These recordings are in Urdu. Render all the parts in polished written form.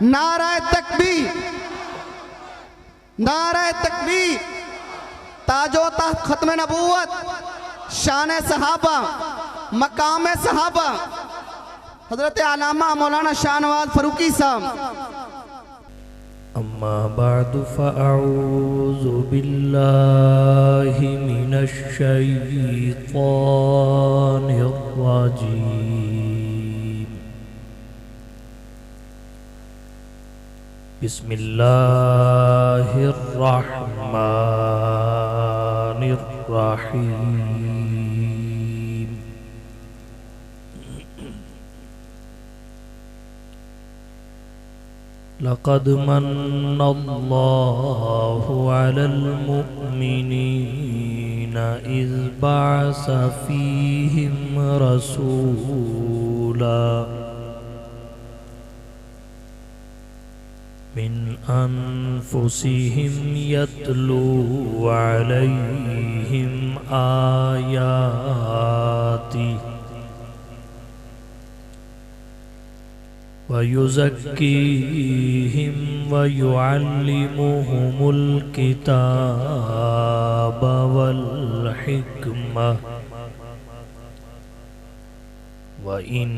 نعرہ تکبیر، نعرہ تکبیر، تاج و تخت ختم نبوت، شان صحابہ، مقام صحابہ، حضرت علامہ مولانا شاہ نواز فاروقی صاحب۔ اما بعد فاعوذ باللہ من الشیطان الرجیم، بسم اللہ الرحمن الرحیم۔ لقد من اللہ علی المؤمنین اذ بعث فیہم رسولا من انفسہم یتلو علیہم آیاتہ وَيُزَكِّيهِمْ وَيُعَلِّمُهُمُ الْكِتَابَ وَالْحِكْمَةَ وَإِنْ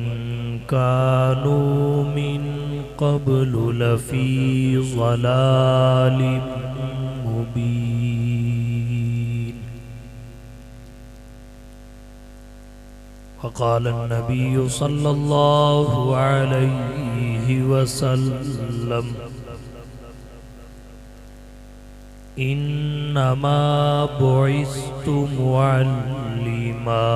كَانُوا مِنْ قَبْلُ لَفِي ضَلَالٍ مُبِينٍ۔ وقال النبي صلى الله عليه وسلم إنما بعثت معلما۔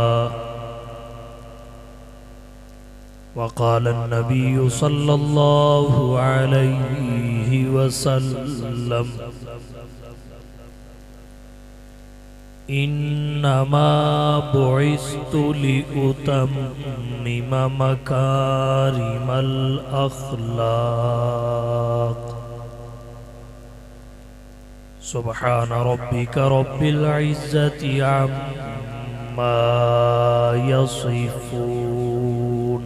وقال النبي صلى الله عليه وسلم انما بعثت لأتمم مکارم الاخلاق۔ سبحان ربك رب العزة عما يصفون،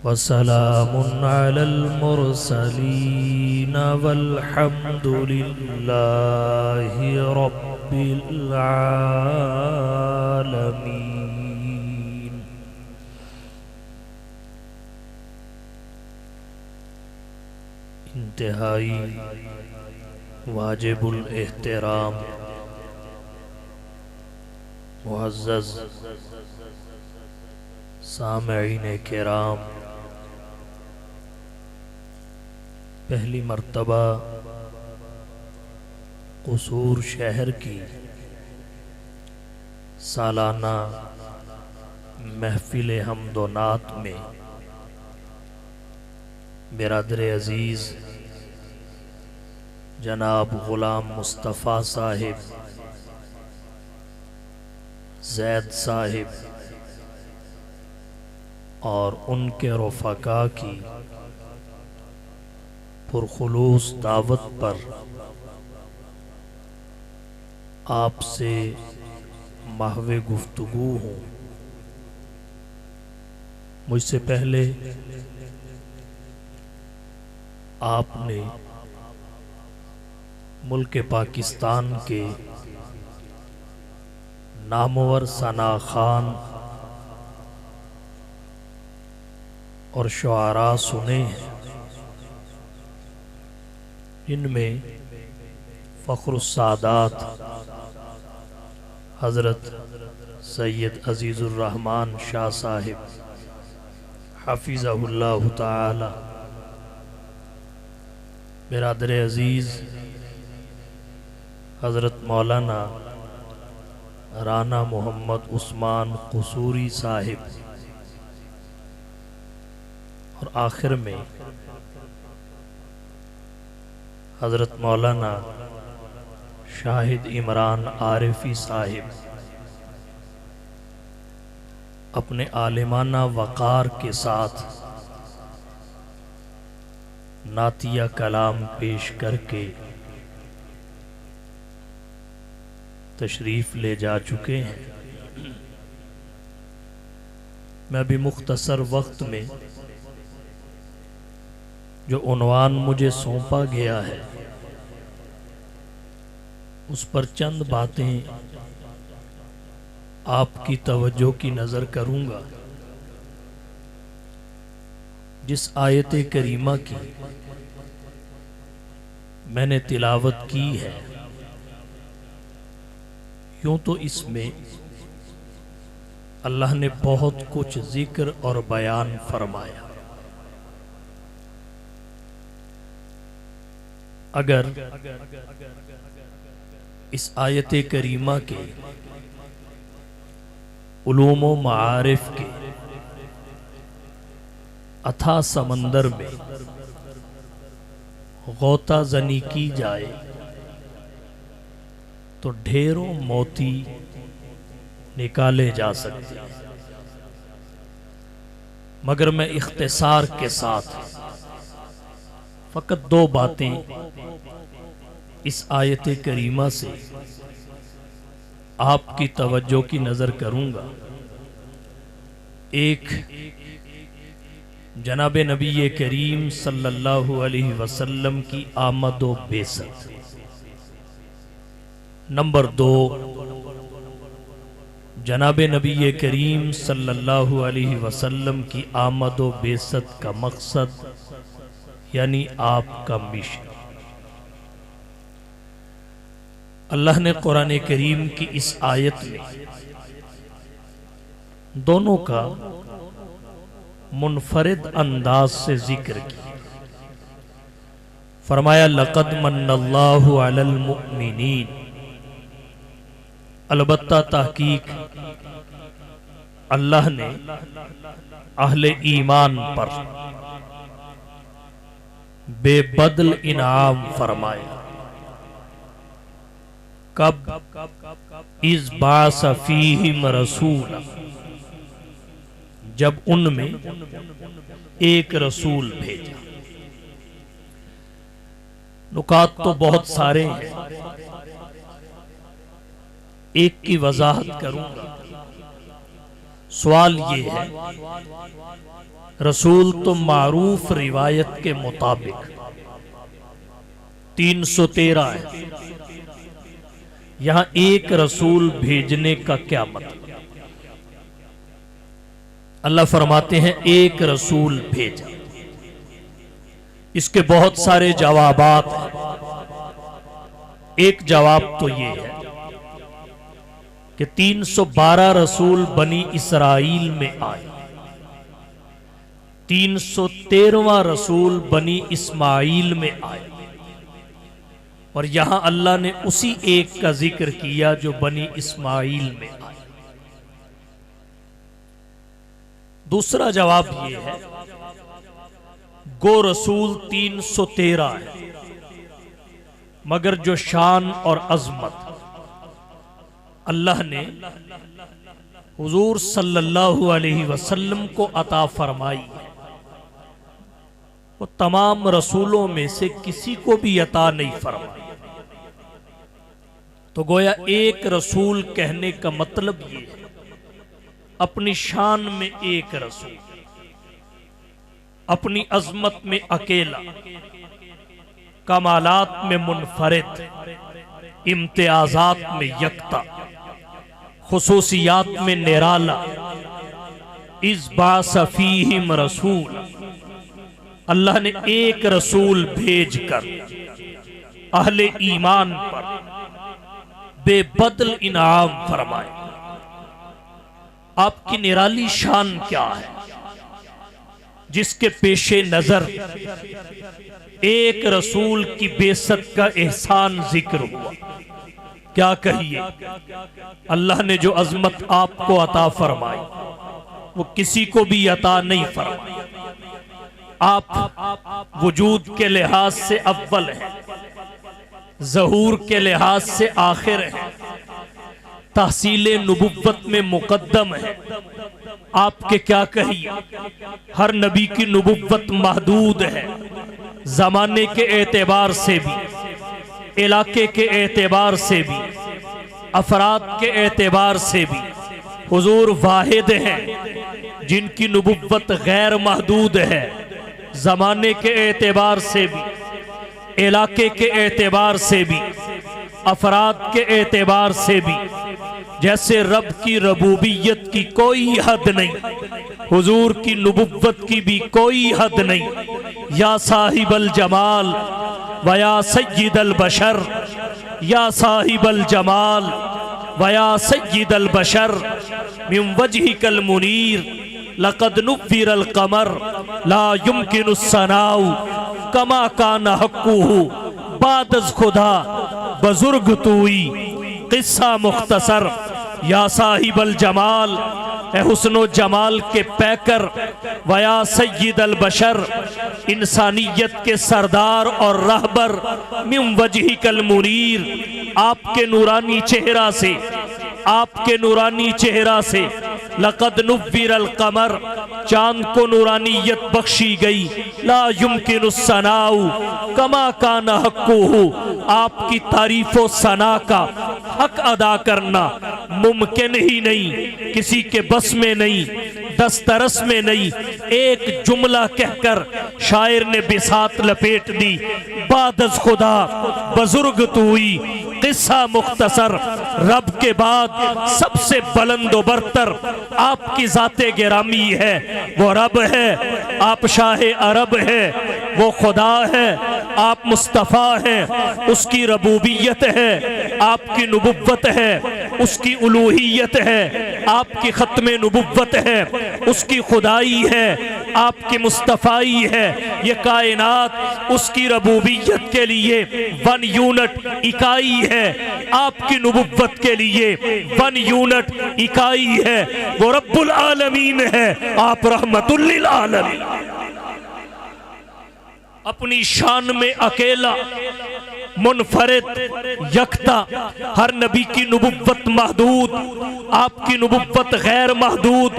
وسلام على المرسلين والحمد لله رب العالمين۔ انتہائی واجب الاحترام معزز سامعین کرام، پہلی مرتبہ قصور شہر کی سالانہ محفل حمد و نعت میں برادر عزیز جناب غلام مصطفیٰ صاحب، زید صاحب اور ان کے رفقاء کی پرخلوص دعوت پر آپ سے محو گفتگو ہوں۔ مجھ سے پہلے آپ نے ملک پاکستان کے نامور ثنا خان اور شعراء سنے ہیں، ان میں فخر السادات حضرت سید عزیز الرحمن شاہ صاحب حفظہ اللہ تعالی، برادر عزیز حضرت مولانا رانا محمد عثمان قصوری صاحب، اور آخر میں حضرت مولانا شاہد عمران عارفی صاحب اپنے عالمانہ وقار کے ساتھ نعتیہ کلام پیش کر کے تشریف لے جا چکے ہیں۔ میں بھی مختصر وقت میں جو عنوان مجھے سونپا گیا ہے اس پر چند باتیں آپ کی توجہ کی نظر کروں گا۔ جس آیت کریمہ کی میں نے تلاوت کی ہے، یوں تو اس میں اللہ نے بہت کچھ ذکر اور بیان فرمایا۔ اگر اس آیت کریمہ کے علوم و معارف کے اتھا سمندر میں غوطہ زنی کی جائے تو ڈھیروں موتی نکالے جا سکتے ہیں، مگر میں اختصار کے ساتھ فقط دو باتیں اس آیت کریمہ سے آپ کی توجہ کی نظر کروں گا۔ ایک، جناب نبی کریم صلی اللہ علیہ وسلم کی آمد و بعثت۔ نمبر دو، جناب نبی کریم صلی اللہ علیہ وسلم کی آمد و بعثت کا مقصد یعنی آپ کا مشن۔ اللہ نے قرآن کریم کی اس آیت میں دونوں کا منفرد انداز سے ذکر کیا۔ فرمایا لقد من اللہ علی المؤمنین، البتہ تحقیق اللہ نے اہل ایمان پر بے بدل انعام فرمایا۔ کب؟ اذ بعث فیہم رسولا، جب ان میں ایک رسول بھیجا۔ نکات تو بہت سارے ہیں، ایک کی وضاحت کروں گا۔ سوال یہ ہے، رسول تو معروف روایت کے مطابق 313 ہے، یہاں ایک رسول بھیجنے کا کیا مطلب؟ اللہ فرماتے ہیں ایک رسول بھیجا۔ اس کے بہت سارے جوابات ہیں۔ ایک جواب تو یہ ہے کہ 312 رسول بنی اسرائیل میں آئے، 313واں رسول بنی اسماعیل میں آئے، اور یہاں اللہ نے اسی ایک کا ذکر کیا جو بنی اسماعیل میں آئے۔ دوسرا جواب یہ ہے، گو رسول 313 ہے، مگر جو شان اور عظمت اللہ نے حضور صلی اللہ علیہ وسلم کو عطا فرمائی ہے، وہ تمام رسولوں میں سے کسی کو بھی عطا نہیں فرمائی۔ تو گویا ایک رسول کہنے کا مطلب یہ ہے، اپنی شان میں ایک رسول، اپنی عظمت میں اکیلا، کمالات میں منفرد، امتیازات میں یکتا، خصوصیات میں نرالا۔ اذ بعث فیہم رسول، اللہ نے ایک رسول بھیج کر اہل ایمان پر بے بدل انعام فرمائے۔ آپ کی نرالی شان کیا ہے جس کے پیش نظر ایک رسول کی بعثت کا احسان ذکر ہوا؟ کیا کہیے؟ اللہ نے جو عظمت آپ کو عطا فرمائی وہ کسی کو بھی عطا نہیں فرمائی۔ آپ وجود کے لحاظ سے اول ہیں، ظہور کے لحاظ سے آخر ہیں، تحصیل نبوت میں مقدم ہے۔ آپ کے کیا کہیے، ہر نبی کی نبوت محدود ہے، زمانے کے اعتبار سے بھی، علاقے کے اعتبار سے بھی، افراد کے اعتبار سے بھی۔ حضور واحد ہیں جن کی نبوت غیر محدود ہے، زمانے کے اعتبار سے بھی، علاقے کے اعتبار سے بھی، افراد کے اعتبار سے بھی، جیسے رب کی ربوبیت کی کوئی حد نہیں، حضور کی نبوت کی بھی کوئی حد نہیں۔ یا صاحب الجمال و یا سید البشر، یا صاحب الجمال و یا سید البشر، من وجهک المنیر لقد نور القمر لا يمكن الثناء کما کان حقہ بعد از خدا بزرگ توئی۔ قصہ مختصر۔ یا صاحب الجمال، اے حسن و جمال کے پیکر، ویا سید البشر، انسانیت کے سردار اور رہبر، من وجہک المنیر، آپ کے نورانی چہرہ سے، آپ کے نورانی چہرہ سے، لقد نور القمر، چاند کو نورانیت بخشی گئی، لا یمکن الثناء کما کان حقہ، آپ کی تعریف و ثنا کا حق ادا کرنا ممکن ہی نہیں، کسی کے بس میں نہیں، دسترس میں نہیں۔ ایک جملہ کہہ کر شاعر نے بساط لپیٹ دی، بعد از خدا بزرگ توئی۔ قصہ مختصر، رب کے بعد سب سے بلند و برتر آپ کی ذات گرامی ہے، وہ رب ہے، آپ شاہ عرب ہے، وہ خدا ہے، آپ مصطفیٰ ہیں، اس کی ربوبیت ہے، آپ کی نبوت ہے، اس کی الوہیت ہے، آپ کی ختم نبوت ہے، اس کی خدائی ہے، آپ کی مصطفائی ہے۔ یہ کائنات اس کی ربوبیت کے لیے 1 یونٹ اکائی ہے، آپ کی نبوت کے لیے 1 یونٹ اکائی ہے، وہ رب العالمین ہے، آپ رحمت للعالمین۔ اپنی شان میں اکیلا، منفرد، یکتا، ہر نبی کی نبوت محدود، آپ کی نبوت غیر محدود،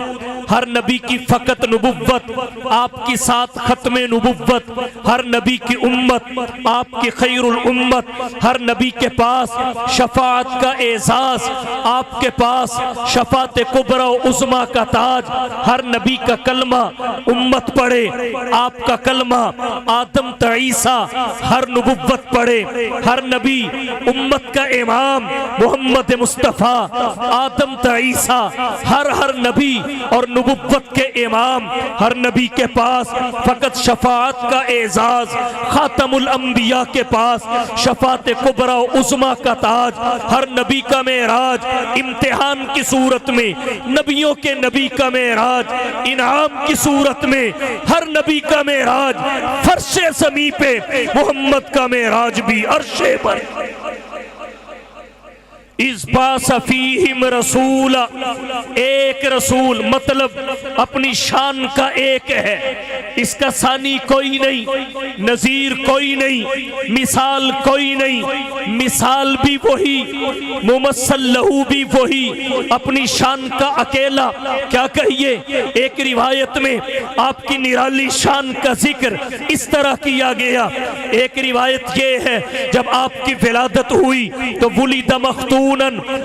ہر نبی کی فقط نبوت، آپ کی ساتھ ختم نبوت، ہر نبی کی امت، آپ کی خیر الامت، ہر نبی کے پاس شفاعت کا اعزاز، آپ کے پاس شفاعت کبریٰ و عظمیٰ کا تاج، ہر نبی کا کلمہ امت پڑھے، آپ کا کلمہ آدم تا عیسیٰ، ہر نبوت پڑھے، ہر نبی امت کا امام محمد مصطفیٰ، آدم تا عیسیٰ، ہر نبی اور نبوت کے امام، ہر نبی کے پاس فقط شفاعت کا اعزاز، خاتم الانبیاء کے پاس شفاعت کبریٰ و عظمیٰ کا تاج، ہر نبی کا معراج امتحان کی صورت میں، نبیوں کے نبی کا معراج انعام کی صورت میں، ہر نبی کا معراج فرش زمیں پہ، محمد کا معراج بھی عرش پر۔ اس باس فیہم رسول، ایک رسول، مطلب اپنی شان کا ایک ہے، اس کا ثانی کوئی نہیں، نظیر کوئی نہیں، مثال کوئی نہیں، مثال بھی وہی، ممثل لہو بھی وہی، اپنی شان کا اکیلا۔ کیا کہیے، ایک روایت میں آپ کی نرالی شان کا ذکر اس طرح کیا گیا۔ ایک روایت یہ ہے، جب آپ کی ولادت ہوئی تو ولید مختون،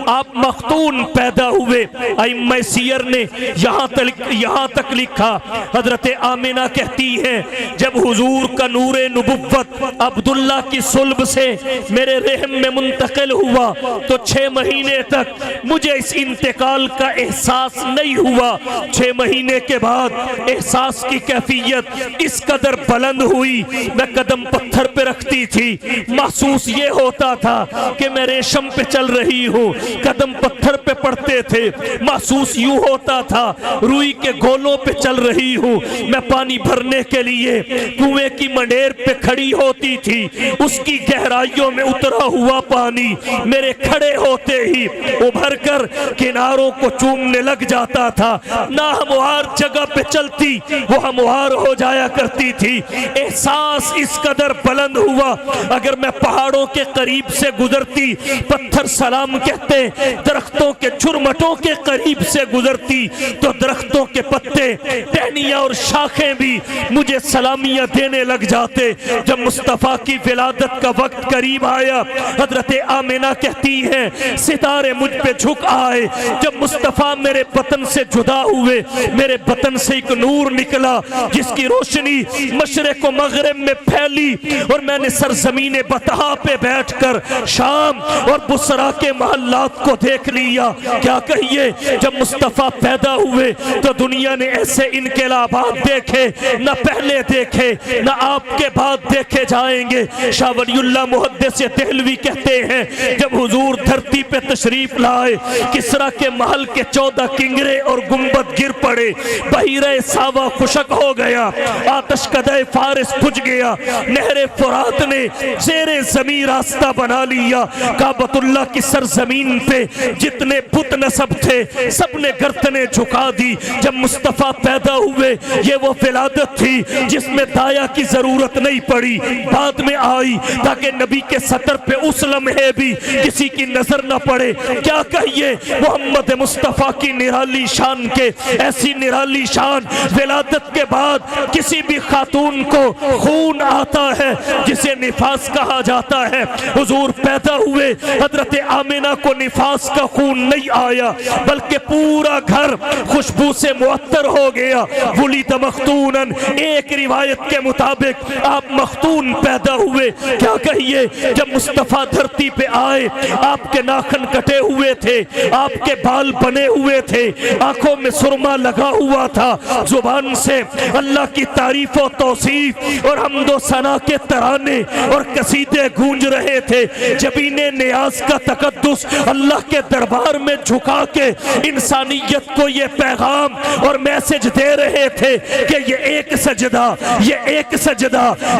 آپ مختون پیدا ہوئے۔ ائمہ سیر نے یہاں تک لکھا، حضرت آمنہ کہتی ہیں جب حضور کا نور نبوت عبداللہ کی صلب سے میرے رحم میں منتقل ہوا تو 6 مہینے تک مجھے اس انتقال کا احساس نہیں ہوا۔ 6 مہینے کے بعد احساس کی کیفیت اس قدر بلند ہوئی، میں قدم پتھر پہ رکھتی تھی، محسوس یہ ہوتا تھا کہ میں ریشم پہ چل رہی ہوں، قدم پتھر پہ پڑتے تھے، محسوس یوں ہوتا تھا روئی کے گولوں پہ چل رہی ہوں۔ میں پانی بھرنے کے لیے کنویں کی منڈیر پہ کھڑی ہوتی تھی، اس کی گہرائیوں میں اترا ہوا پانی میرے کھڑے ہوتے ہی ابھر کر کناروں کو چومنے لگ جاتا تھا۔ ناہموار جگہ پہ چلتی وہ ہموار ہو جایا کرتی تھی۔ احساس اس قدر بلند ہوا، اگر میں پہاڑوں کے قریب سے گزرتی، پتھر سلا السلام کہتے درختوں کے جھرمٹوں کے قریب سے گزرتی تو درختوں کے پتے ٹہنیاں اور شاخیں بھی مجھے سلامیاں دینے لگ جاتے۔ جب مصطفیٰ کی ولادت کا وقت قریب آیا حضرت آمنہ کہتی ہیں ستارے مجھ پہ جھک آئے۔ جب مصطفیٰ میرے بطن سے جدا ہوئے میرے بطن سے ایک نور نکلا جس کی روشنی مشرق و مغرب میں پھیلی اور میں نے سرزمین بطحا پہ بیٹھ کر شام اور بصرہ کے محلات کو دیکھ لیا۔ کیا کہیے جب مصطفیٰ پیدا ہوئے تو دنیا نے ایسے انقلابات دیکھے نہ پہلے دیکھے نہ آپ کے بعد دیکھے جائیں گے۔ شاہ ولی اللہ محدث دہلوی کہتے ہیں جب حضور دھرتی پہ تشریف لائے کسریٰ کے محل کے 14 کنگرے اور گنبد گر پڑے، بحیرہ ساوا خشک ہو گیا، آتش کدہ فارس بجھ گیا، نہر فرات نے زیر زمین راستہ بنا لیا۔ کعبۃ اللہ کی سرزمین پہ جتنے بت نصب تھے سب نے گردنیں جھکا دی۔ جب مصطفیٰ پیدا ہوئے یہ وہ ولادت تھی جس میں دایا کی ضرورت نہیں پڑی، بعد میں آئی تاکہ نبی کے سطر پہ اس لمحے بھی کسی کی نظر نہ پڑے۔ کیا کہیے محمد مصطفیٰ کی نرالی شان کے، ایسی نرالی شان ولادت کے بعد کسی بھی خاتون کو خون آتا ہے جسے نفاس کہا جاتا ہے۔ حضور پیدا ہوئے حضرت آمنہ کو نفاس کا خون نہیں آیا بلکہ پورا گھر خوشبو سے معطر ہو گیا۔ ولید مختوناً ایک روایت کے مطابق آپ مختون پیدا ہوئے۔ کیا کہیے جب مصطفیٰ دھرتی پہ آئے آپ کے ناخن کٹے ہوئے تھے، آپ کے بال بنے ہوئے تھے، آنکھوں میں سرما لگا ہوا تھا، زبان سے اللہ کی تعریف و توصیف اور حمد و ثنا کے ترانے اور قصیدے گونج رہے تھے۔ جبین نیاز کا تقدس اللہ کے دربار میں جھکا کے انسانیت کو یہ پیغام اور میسج دے رہے تھے کہ یہ ایک سجدہ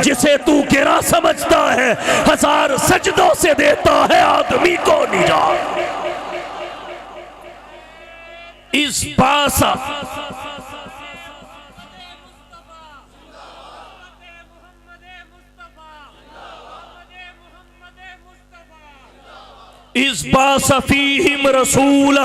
جسے تو گرا سمجھتا ہے 1000 سجدوں سے دیتا ہے آدمی کو نجات۔ اس باسا اس باس فیہم رسول،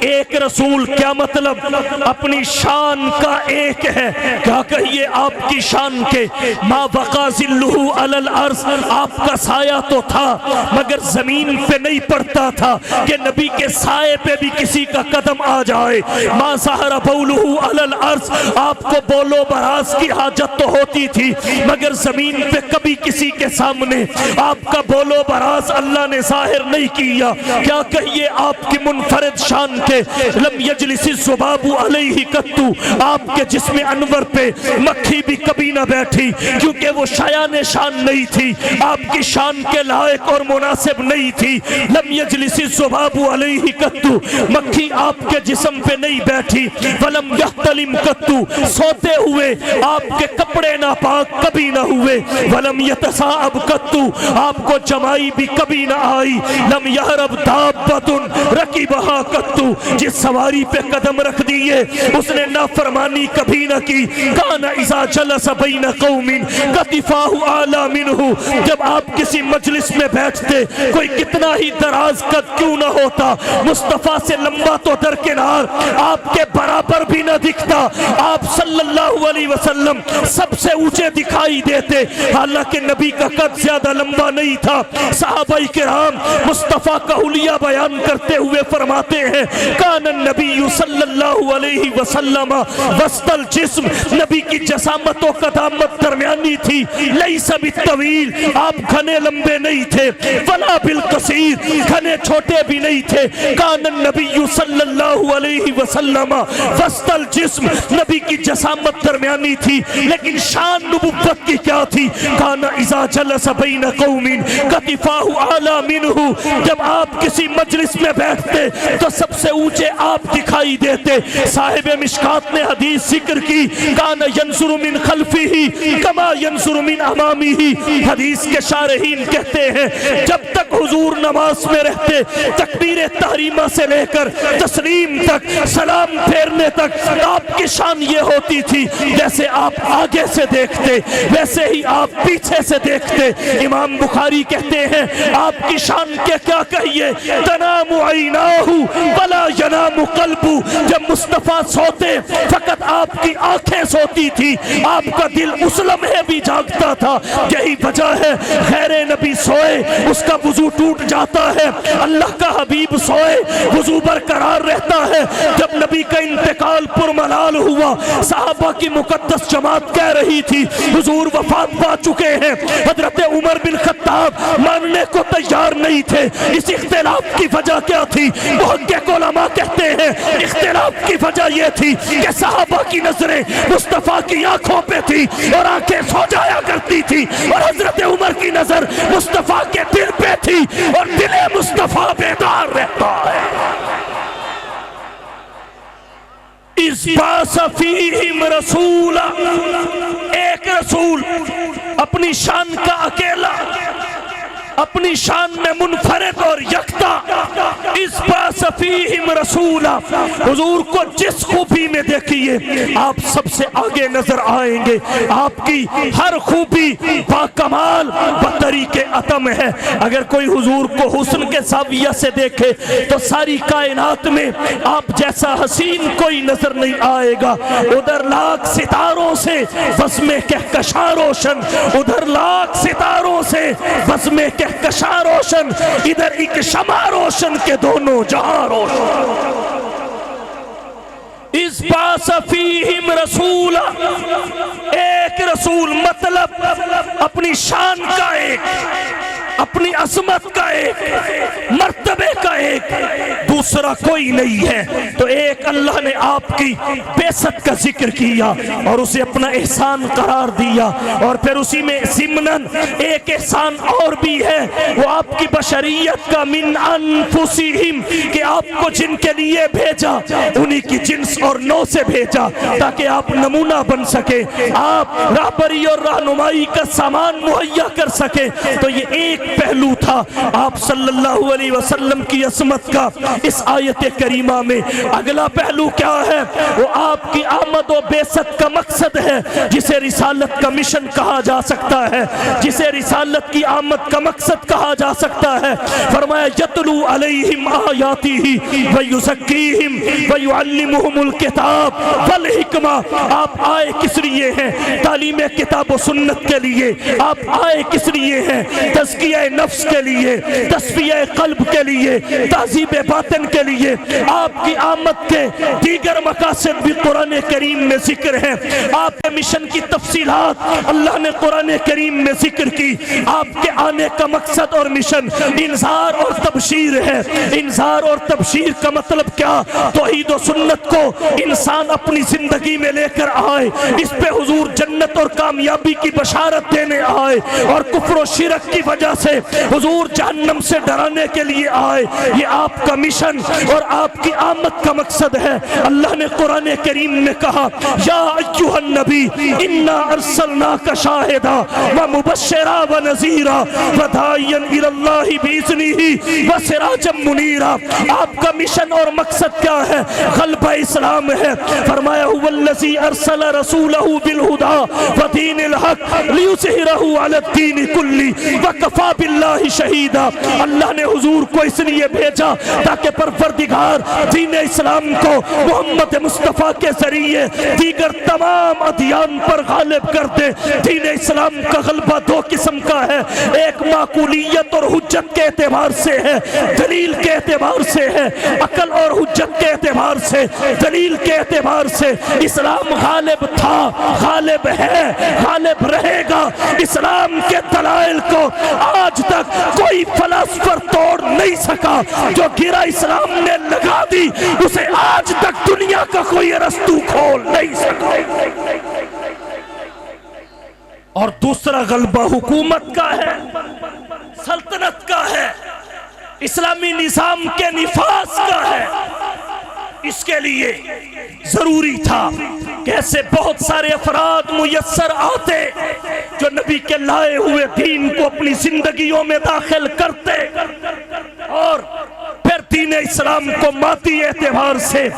ایک رسول کیا مطلب؟ اپنی شان کا ایک ہے۔ کیا کہیے آپ کی شان کے ما وقع ظلہ علی الارض، آپ کا سایہ تو تھا مگر زمین پہ نہیں پڑتا تھا کہ نبی کے سائے پہ بھی کسی کا قدم آ جائے۔ ما ظہر بولہ علی الارض، آپ کو بولو براز کی حاجت تو ہوتی تھی مگر زمین پہ کبھی کسی کے سامنے آپ کا بولو براز اللہ نے ظاہر نہیں کیا۔ کیا کہیے آپ کی منفرد شان کے لم یجلس الذباب علیہ قط، آپ کے جسم انور پہ مکھی بھی کبھی نہ بیٹھی کیونکہ وہ شایان شان نہیں تھی، آپ کی شان کے لائق اور مناسب نہیں تھی۔ لم یجلس الذباب علیہ قط، مکھی آپ کے جسم پہ نہیں بیٹھی۔ ولم یحتلم قط، سوتے ہوئے آپ کے کپڑے ناپاک کبھی نہ ہوئے۔ ولم یتصاعب قط، آپ کو جمائی بھی کبھی نہ آئی۔ لم یہرب دابۃ رکبہا قط، جس سواری پہ قدم رکھ دیے اس نے نافرمانی کبھی نہ کی۔ کان اذا جلس بین قوم کتفاہ اعلی منہ، جب آپ کسی مجلس میں بیٹھتے کوئی کتنا ہی دراز قد کیوں نہ ہوتا مصطفیٰ سے لمبا تو درکنار آپ کے برابر بھی نہ دکھتا، آپ صلی اللہ علیہ وسلم سب سے اونچے دکھائی دیتے حالانکہ نبی کا قد زیادہ لمبا نہیں تھا۔ صحابہ کرام مصطفیٰ کا حلیہ بیان کرتے ہوئے فرماتے ہیں کان النبی صلی اللہ علیہ وسلم وسط الجسم، نبی کی جسامت و قدامت درمیانی تھی۔ لیس بالطویل، آپ گھنے لمبے نہیں تھے، ولا بالقصیر، گھنے چھوٹے بھی نہیں تھے۔ کان النبی صلی اللہ علیہ وسلم وسط الجسم، نبی کی جسامت درمیانی تھی لیکن شان نبوت کی کیا تھی؟ کان اذا جلس بین قوم کتفاہ اعلی منہ، جب آپ کسی مجلس میں بیٹھتے تو سب سے اونچے آپ دکھائی دیتے۔ صاحب مشکات نے حدیث ذکر کی کان ینظر من خلفہ کما ینظر من امامہ، حدیث کے شارحین کہتے ہیں جب تک حضور نماز میں رہتے تکبیر تحریمہ سے لے کر تسلیم تک، سلام پھیرنے تک آپ کی شان یہ ہوتی تھی جیسے آپ آگے سے دیکھتے ویسے ہی آپ پیچھے سے دیکھتے۔ امام بخاری کہتے ہیں آپ کی شان کے کیا کہیے تنام عیناہ ولا ینام قلب. جب مصطفیٰ سوتے فقط آپ کی آنکھیں سوتی تھی, آپ کا دل اس لمحے بھی جاگتا تھا. یہی وجہ ہے غیر نبی سوئے اس کا وضو ٹوٹ جاتا ہے, اللہ کا حبیب سوئے وضو برقرار رہتا ہے. جب نبی کا انتقال پرملال ہوا, صحابہ کی مقدس جماعت کہہ رہی تھی حضور وفات پا چکے ہیں. حضرت عمر بن خطاب ماننے کو تیار نہیں تھے. اس اختلاف کی وجہ کیا تھی؟ محقق علماء کہتے ہیں اختلاف کی وجہ یہ تھی کہ صحابہ کی نظریں مصطفیٰ کی آنکھوں پہ تھی اور آنکھیں سو جایا کرتی تھی, اور حضرت عمر کی نظر مصطفیٰ کے دل پہ تھی اور دل مصطفیٰ بیدار رہتا ہے. اس باس فیہم رسول, ایک رسول اپنی شان کا اکیلا, اپنی شان میں منفرد اور یکتا. اس باس فیہم رسول, حضور کو جس خوبی میں دیکھیے آپ سب سے آگے نظر آئیں گے. آپ کی ہر خوبی باکمال بطریق اتم ہے. اگر کوئی حضور کو حسن کے زاویہ سے دیکھے تو ساری کائنات میں آپ جیسا حسین کوئی نظر نہیں آئے گا. ادھر لاکھ ستاروں سے بزم کہکشاں روشن, ادھر لاکھ ستاروں سے بزم کہکشاں روشن, ادھر ایک شمع روشن کے دونوں جہاں روشن. اس باس فیہم رسول, ایک رسول مطلب اپنی شان کا ایک, اپنی عظمت کا ایک, مرتبے کا ایک, دوسرا کوئی نہیں ہے. تو ایک اللہ نے آپ کی بعثت کا ذکر کیا اور اسے اپنا احسان قرار دیا, اور پھر اسی میں ضمناً ایک احسان اور بھی ہے, وہ آپ کی بشریت کا من انفسہم, کہ آپ کو جن کے لیے بھیجا انہی کی جنس اور نو سے بھیجا تاکہ آپ نمونہ بن سکے, آپ رہبری اور رہنمائی کا سامان مہیا کر سکے. تو یہ ایک پہلو تھا آپ صلی اللہ علیہ وسلم کی عظمت کا اس آیت کریمہ میں. اگلا پہلو کیا ہے؟ وہ آپ کی آمد و بعثت کا مقصد ہے, جسے رسالت کا مشن کہا جا سکتا ہے, جسے رسالت کی آمد کا مقصد کہا جا سکتا ہے. فرمایا یتلو علیہم آیاتہ ویزکیہم ویعلمہم الکتاب والحکمہ. آپ آئے کس لیے ہیں؟ تعلیم کتاب و سنت کے لیے. آپ آئے کس لیے ہیں؟ تزکیہ نفس کے لیے, تصفیہ قلب کے لیے, تہذیب باطن کے لیے. آپ کی آمد کے دیگر مقاصد بھی قرآن کریم میں ذکر ہیں. آپ کے مشن کی تفصیلات اللہ نے قرآن کریم میں ذکر کی. آپ کے آنے کا مقصد اور مشن انذار اور تبشیر ہے. انذار اور تبشیر کا مطلب کیا؟ توحید و سنت کو انسان اپنی زندگی میں لے کر آئے, اس پہ حضور جنت اور کامیابی کی بشارت دینے آئے, اور کفر و شرک کی وجہ سے حضور جہنم سے ڈرانے کے لیے آئے. یہ آپ کا مشن اور آپ کی آمد کا مقصد ہے. اللہ نے قرآن کریم میں کہا یا ایھا النبی انا ارسلناک شاہدا ومبشرا ونذیرا وداعیا الی اللہ باذنہ وسراجا منیرا. آپ کا مشن اور مقصد کیا ہے؟ غلبہ اسلام ہے. فرمایا هو الذی ارسل رسولہ بالہدی ودین الحق لیظہرہ علی الدین کلہ وکفی باللہ شہیدا. اللہ نے حضور کو اس لیے بھیجا تاکہ پروردگار دین اسلام کو محمد مصطفیٰ کے ذریعے دیگر تمام ادیان پر غالب کر دے. دین اسلام کا غلبہ دو قسم کا ہے, ایک معقولیت اور حجت کے اعتبار سے ہے, دلیل کے اعتبار سے ہے, عقل اور حجت کے اعتبار سے, دلیل کے اعتبار سے. اسلام غالب تھا, غالب ہے, غالب رہے گا. اسلام کے دلائل کو آج تک کوئی فلسفر توڑ نہیں سکا. جو گرا اسلام نے لگا دی اسے آج تک دنیا کا کوئی رستو کھول نہیں سکا. اور دوسرا غلبہ حکومت کا ہے, سلطنت کا ہے, اسلامی نظام کے نفاذ کا ہے. اس کے لیے ضروری تھا کہ ایسے بہت سارے افراد میسر آتے جو نبی کے لائے ہوئے دین کو اپنی زندگیوں میں داخل کرتے, اور پھر دین اسلام کو مادی اعتبار سے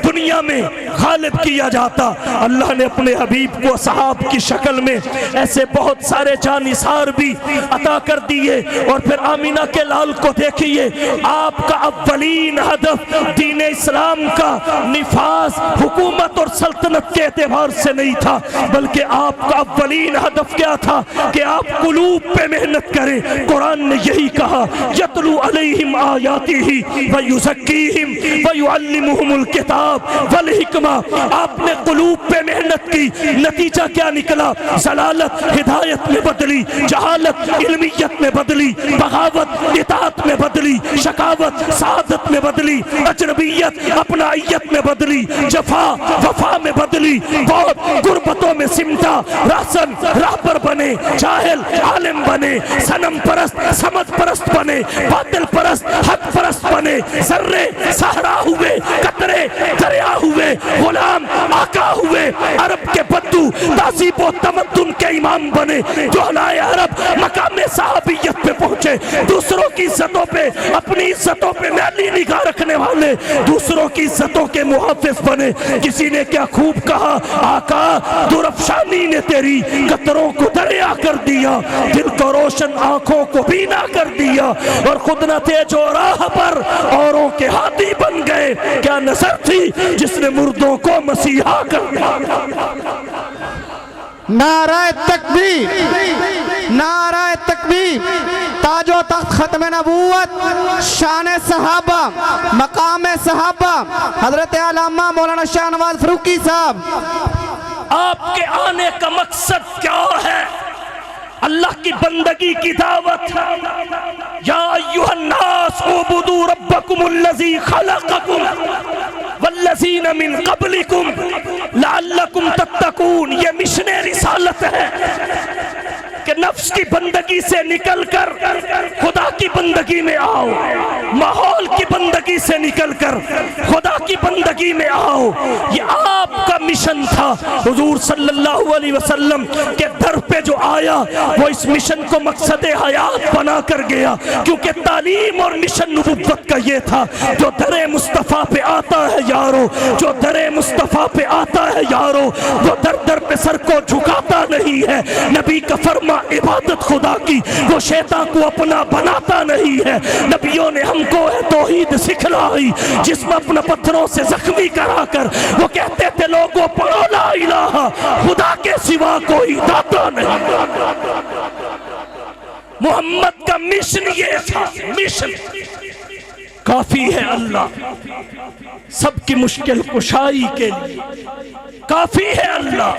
دنیا میں غالب کیا جاتا۔ اللہ نے اپنے حبیب کو اصحاب کی شکل میں ایسے بہت سارے جانثار بھی عطا کر دیے۔ اور پھر آمینہ کے لال کو دیکھیے، آپ کا اولین ہدف دین اسلام کا نفاذ حکومت اور سلطنت کے اعتبار سے نہیں تھا، بلکہ آپ کا اولین ہدف کیا تھا کہ آپ قلوب پہ محنت کریں۔ قرآن نے یہی کہا، یتلو علیہم آیاتہ ویزکیہم ویعلمہم الکتاب والحکمہ۔ آپ نے قلوب پہ محنت کی، نتیجہ کیا نکلا؟ ضلالت ہدایت میں بدلی، جہالت علمیت میں بدلی، بغاوت اطاعت میں بدلی، شقاوت سعادت میں بدلی، اجنبیت اپنائیت میں بدلی، جفا وفا میں بدلی، بہت غربتوں میں سمٹا۔ رہزن راہبر بنے، جاہل عالم بنے، صنم پرست سمجھ پرست بنے، باطل پرست حق پرست بنے، ذرے صحرا ہوئے، قطرے دریا ہوئے، غلام آقا ہوئے۔ عرب کے بدو تہذیب و تمدن کے امام بنے، جہلائے عرب مقام صحابیت پہ پہنچے، دوسروں کی عزتوں پہ اپنی عزتوں پہ میلی نگاہ رکھنے والے دوسروں کی عزتوں کے محافظ بنے۔ کسی نے کیا خوب کہا، آقا درفشانی نے تیری قطروں کو دریا کر دیا، دل کو روشن آنکھوں کو بینا کر دیا، اور خود نہ تھے جو راہ پر اوروں کے ہاتھی بن گئے۔ کیا نظر تھی جس نے مردوں کو مسیحا کر دیا۔ نعرہ تکبیر، نعرہ تکبیر، تاج و تخت ختم نبوت، شان صحابہ، مقام صحابہ، حضرت علامہ مولانا شاہ نواز فاروقی صاحب۔ آپ کے آنے کا مقصد کیا ہے؟ اللہ کی بندگی کی دعوت۔ یا ایھا الناس اعبدوا ربکم الذی خلقکم والذین من قبلکم لعلکم تتقون۔ یہ مشن رسالت ہے کہ نفس کی بندگی سے نکل کر خدا کی بندگی میں آؤ، ماحول کی بندگی سے نکل کر خدا کی بندگی میں آؤ۔ یہ آپ کا مشن تھا۔ حضور صلی اللہ علیہ وسلم کے در پہ جو آیا وہ اس مشن کو مقصد حیات بنا کر گیا، کیونکہ تعلیم اور مشن نبوت کا یہ تھا، جو در مصطفیٰ پہ آتا ہے یارو، جو در مصطفیٰ پہ آتا ہے یارو، وہ در در پہ سر کو جھکاتا نہیں ہے۔ نبی کا فرمان عبادت خدا کی، وہ شیطان کو اپنا بناتا نہیں ہے۔ نبیوں نے ہم کو توحید سکھلائی، جس میں اپنا پتھروں سے زخمی کرا کر وہ کہتے تھے لوگوں پڑھو لا الہ، خدا کے سوا کوئی داتا نہیں۔ محمد کا مشن یہ تھا، مشن کافی ہے اللہ سب کی مشکل کشائی کے لیے، کافی ہے اللہ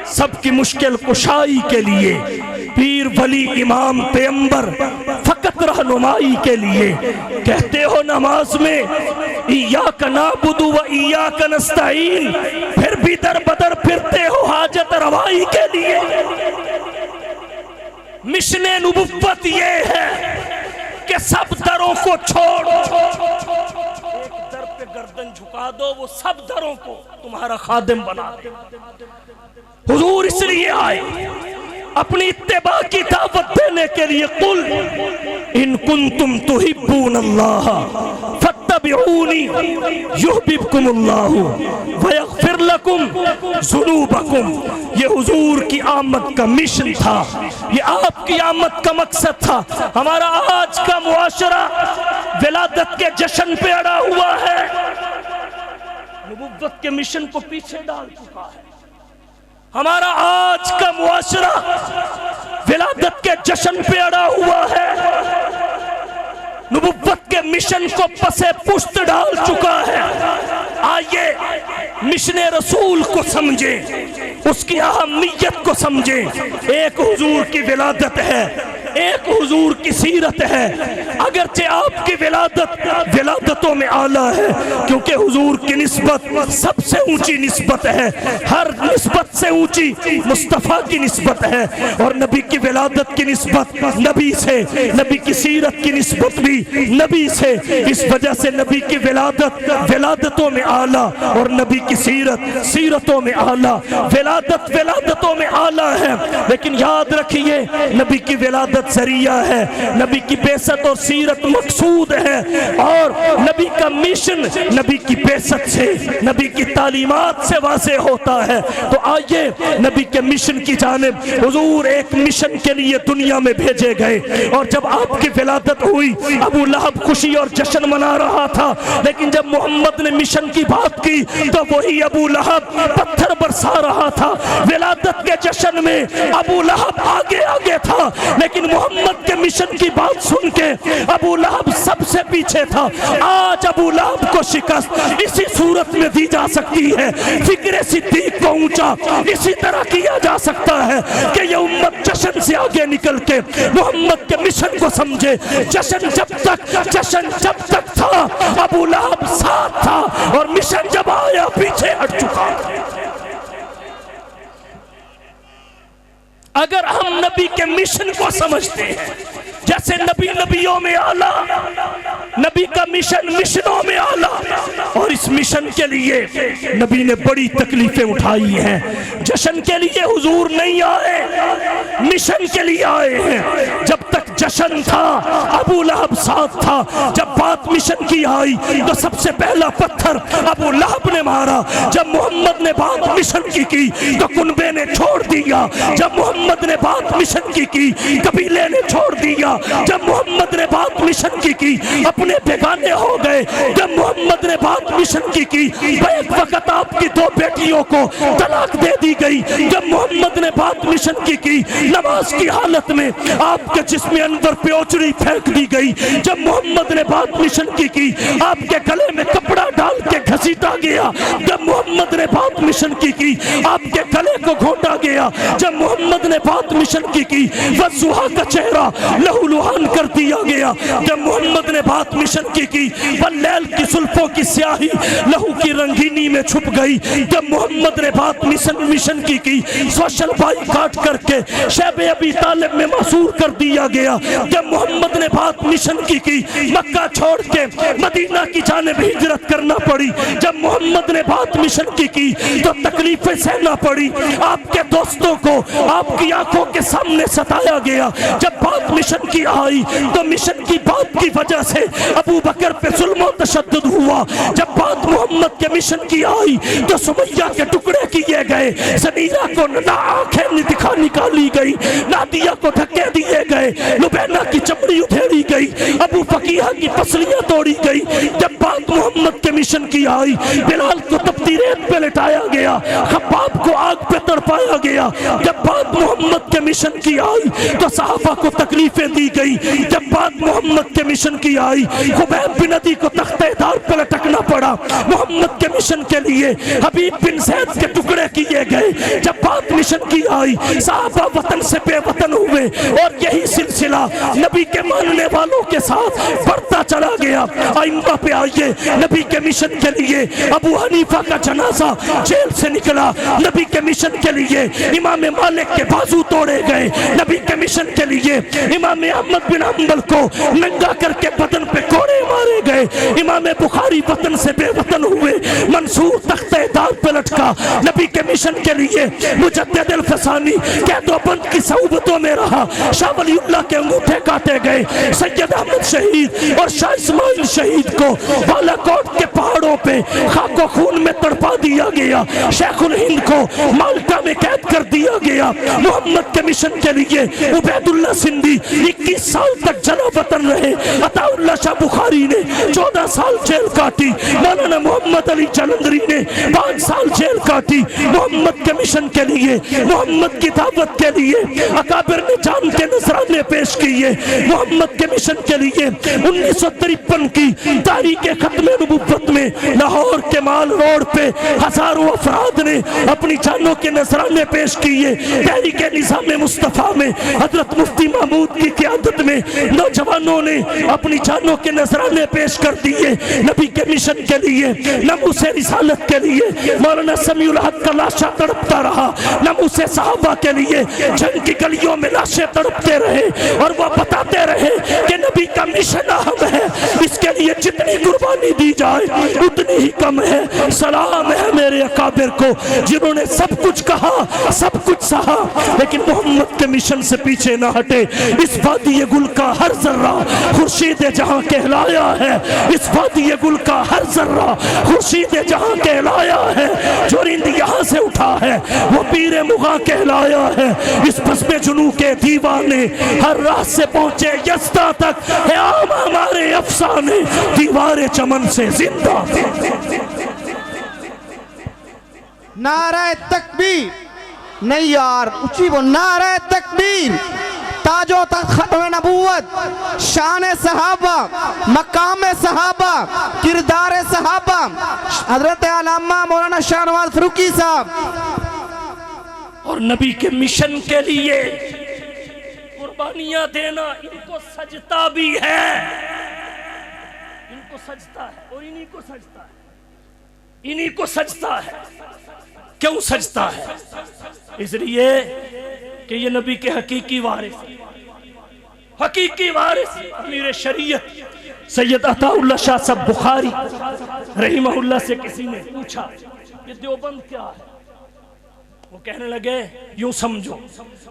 سب کی مشکل کشائی کے لیے، پیر ولی امام پیغمبر فقط رہنمائی کے لیے۔ کہتے ہو نماز میں ایاک نعبد و ایاک نستعین، پھر بھی در بدر پھرتے ہو حاجت روائی کے لیے۔ مشن نبوت یہ ہے کہ سب دروں کو چھوڑ، ایک در پہ گردن جھکا دو، وہ سب دروں کو تمہارا خادم بنا دے۔ حضور اس لیے آئے اپنی اتباع کی دعوت دینے کے لیے، قل ان کنتم تحبون اللہ فاتبعونی یحببکم اللہ ویغفر لکم ذنوبکم۔ یہ حضور کی آمد کا مشن تھا، یہ آپ کی آمد کا مقصد تھا۔ ہمارا آج کا معاشرہ ولادت کے جشن پہ اڑا ہوا ہے، نبوت کے مشن کو پیچھے ڈال چکا ہے۔ ہمارا آج کا معاشرہ ولادت کے جشن پہ اڑا ہوا ہے، نبوت کے مشن کو پسے پشت ڈال چکا ہے۔ آئیے مشن رسول کو سمجھیں، اس کی اہمیت کو سمجھیں۔ ایک حضور کی ولادت ہے، ایک حضور کی سیرت ہے، اگرچہ آپ کی ولادتوں میں اعلیٰ ہے، کیونکہ حضور کی نسبت سب سے اونچی نسبت ہے، ہر نسبت سے اونچی مصطفیٰ کی نسبت ہے، اور نبی کی ولادت کی نسبت نبی سے، نبی کی سیرت کی نسبت بھی نبی سے۔ اس وجہ سے نبی کی ولادتوں میں اعلیٰ، اور نبی کی سیرتوں میں اعلیٰ۔ ولادتوں میں اعلیٰ ہے، لیکن یاد رکھیے نبی کی ولادت ولادت ذریعہ ہے، نبی کی بعثت اور سیرت مقصود ہے، اور نبی کا مشن نبی کی بعثت سے، نبی کی تعلیمات سے واضح ہوتا ہے۔ تو آئیے نبی کے مشن کی جانب، حضور ایک مشن کے لیے دنیا میں بھیجے گئے، اور جب آپ کی ولادت ہوئی ابو لہب خوشی اور جشن منا رہا تھا، لیکن جب محمد نے مشن کی بات کی تو وہی ابو لہب پتھر برسا رہا تھا۔ ولادت کے جشن میں ابو لہب آگے آگے تھا، لیکن محمد کے مشن کی بات سن کے ابو لہب سب سے پیچھے تھا۔ آج ابو لہب کو شکست اسی صورت میں دی جا سکتی ہے، فکر صدیق کو اونچا اسی طرح کیا جا سکتا ہے کہ یہ امت جشن سے آگے نکل کے محمد کے مشن کو سمجھے۔ جشن جب تک تھا ابو لہب ساتھ تھا، اور مشن جب آیا پیچھے ہٹ چکا۔ اگر ہم نبی کے مشن کو سمجھتے ہیں، جیسے نبی نبیوں میں آلہ، نبی کا مشن مشنوں میں آلہ، اور اس مشن کے لیے نبی نے بڑی تکلیفیں اٹھائی ہیں۔ جشن کے لیے حضور نہیں آئے، مشن کے لیے آئے ہیں۔ جب تک جشن تھا ابو لہب ساتھ تھا، جب بات مشن کی آئی تو سب سے پہلا پتھر ابو لہب نے مارا۔ جب محمد نے بات مشن کی تو کنبے نے چھوڑ دیا۔ جب محمد نے بات مشن کی قبیلے نے چھوڑ دیا۔ جب محمد نے بات مشن کی اپنے بیگانے ہو گئے۔ جب محمد نے بات مشن کی ایک وقت آپ کی 2 بیٹیوں کو طلاق دے دی گئی۔ جب محمد نے بات مشن کی نماز کی حالت میں آپ کے جسم اندر پیوچڑی پھینک دی گئی۔ جب محمد نے بات مشن کی آپ کے گلے میں کپڑا ڈال کے گھسیٹا گیا۔ جب محمد نے بات مشن کی آپ کے گلے کو گھونٹا گیا۔ جب محمد نے بات مشن کی وضحا کا چہرہ لہو لہان کر دیا گیا۔ جب محمد نے بات مشن کی واللیل کی زلفوں کی سیاہی لہو کی رنگینی میں چھپ گئی۔ جب محمد نے بات مشن کی سوشل بائی کاٹ کر کے شیب ابی طالب میں محصور کر دیا گیا۔ جب محمد نے بات مشن کی مکہ چھوڑ کے مدینہ کی جانب ہجرت کرنا پڑی۔ جب محمد نے بات مشن کی تو تکلیفیں سہنا پڑی۔ آپ کے دوستوں کو آپ کی آنکھوں کے سامنے ستایا گیا۔ جب بات مشن کی آئی تو مشن کی بات کی وجہ سے ابو بکر پہ ظلم و تشدد ہوا۔ جب بات محمد کے مشن کی آئی تو سمیہ کے ٹکڑے کیے گئے۔ سمیہ کو نہ آنکھیں نکالی گئی، نادیہ کو دھکے دیے گئے، لبینہ کی چمڑی ادھیڑی گئی، ابو فقیہ کی پسلیاں توڑی گئی۔ جب بات محمد کے مشن کی آئی بلال کو تپتی ریت پہ لٹایا گیا، خباب کو آگ پہ تڑپایا گیا۔ جب بات محمد کے مشن کی آئی تو صحابہ کو تکلیفیں دی گئی۔ جب بات محمد کے مشن کی آئی خبیب بن عدی کو تختہ دار پہ لٹکنا پڑا۔ محمد کے مشن کے لیے حبیب بن زید کے ٹکڑے کیے گئے۔ جب بات مشن کی آئی صحابہ وطن سے بے وطن ہوئے، اور یہی سلسلہ نبی کے ماننے والوں کے ساتھ بڑھتا چلا گیا۔ ائمہ پہ آئیے، نبی کے مشن کے لیے ابو حنیفہ کا جنازہ جیل سے نکلا۔ نبی کے مشن کے لیے امام مالک کے بازو توڑے گئے۔ نبی کے مشن کے لیے امام احمد بن حنبل کو ننگا کر کے بدن پہ کوڑے مارے گئے۔ امام بخاری وطن سے بے وطن ہوئے، منصور تختہ دار پہ لٹکا۔ نبی کے مشن کے لیے مجدد الفسانی قید و بند کی صحبتوں میں رہا۔ شاہ ولی اللہ کے انگوٹھے کاٹے گئے۔ سید احمد شہید اور شاہ اسماعیل شہید کو بالا کوٹ کے پہاڑوں پہ خاک و خون میں تڑپا دیا گیا۔ شیخ الہند کو مالٹا میں قید کر دیا گیا۔ محمد کے مشن کے لیے عبید اللہ سندھی 21 سال تک جلا وطن رہے۔ عطا اللہ شاہ بخاری نے 14 سال جیل کاٹی۔ مولانا محمد علی جلندری نے 5 سال جیل کاٹی۔ محمد کے مشن کے لیے، محمد کی دعوت کے لیے اکابر نے جان کے نذرانے پیش کیے۔ محمد کے مشن کے لیے 1953 کی تاریخ ختم نبوت میں لاہور کے مال روڈ پہ ہزاروں افراد نے اپنی جانوں کے نذرانے پیش کیے۔ تحریک نظام مصطفیٰ میں حضرت مفتی محمود کی قیادت میں نوجوانوں نے اپنی جانوں کے نذرانے پیش کر دیے۔ نبی کے مشن کے لیے، ناموس رسالت کے لیے مولانا سمیع الحق کا لاشا تڑپتا رہا۔ ناموس صحابہ کے لیے جنگ کی گلیوں میں لاشیں تڑپتے رہے، اور وہ بتاتے رہے کہ نبی کا مشن اہم ہے، اس کے لیے جتنی قربانی دی جائے اتنی ہی کم ہے۔ سلام ہے میرے اکابر کو جنہوں نے سب کچھ کہا، سب کچھ صاحب لیکن محمد کے مشن سے پیچھے نہ ہٹے. اس وادی گل کا ہر ذرہ خورشید جہاں کہلایا ہے. اس وادی گل کا ہر ذرہ خورشید جہاں کہلایا ہے. جو رند یہاں سے اٹھا ہے وہ پیر مغاں کہلایا ہے. اس بزم جنوں کے دیوانے ہر راہ سے پہنچے یزدہ تک ہے عام ہمارے افسانے دیوار چمن سے زندہ. نعرہ تکبیر نہیں یار اچھی وہ نعرہ تکبیر. تاج و تخت ختم نبوت شان صحابہ مقام صحابہ کردار صحابہ حضرت علامہ مولانا شاہ نواز فاروقی صاحب. اور نبی کے مشن کے لیے قربانیاں دینا ان کو سجدہ بھی ہے. ان کو سجدہ ہے اور انہی کو سجدہ ہے. انہی کو سجدہ ہے. کیوں سجدہ ہے؟ اس لیے کہ یہ نبی کے حقیقی وارث حقیقی وارث امیر شریعت سید عطا اللہ شاہ صاحب بخاری رحمہ اللہ سے کسی نے پوچھا کہ دیوبند کیا ہے؟ وہ کہنے لگے یوں سمجھو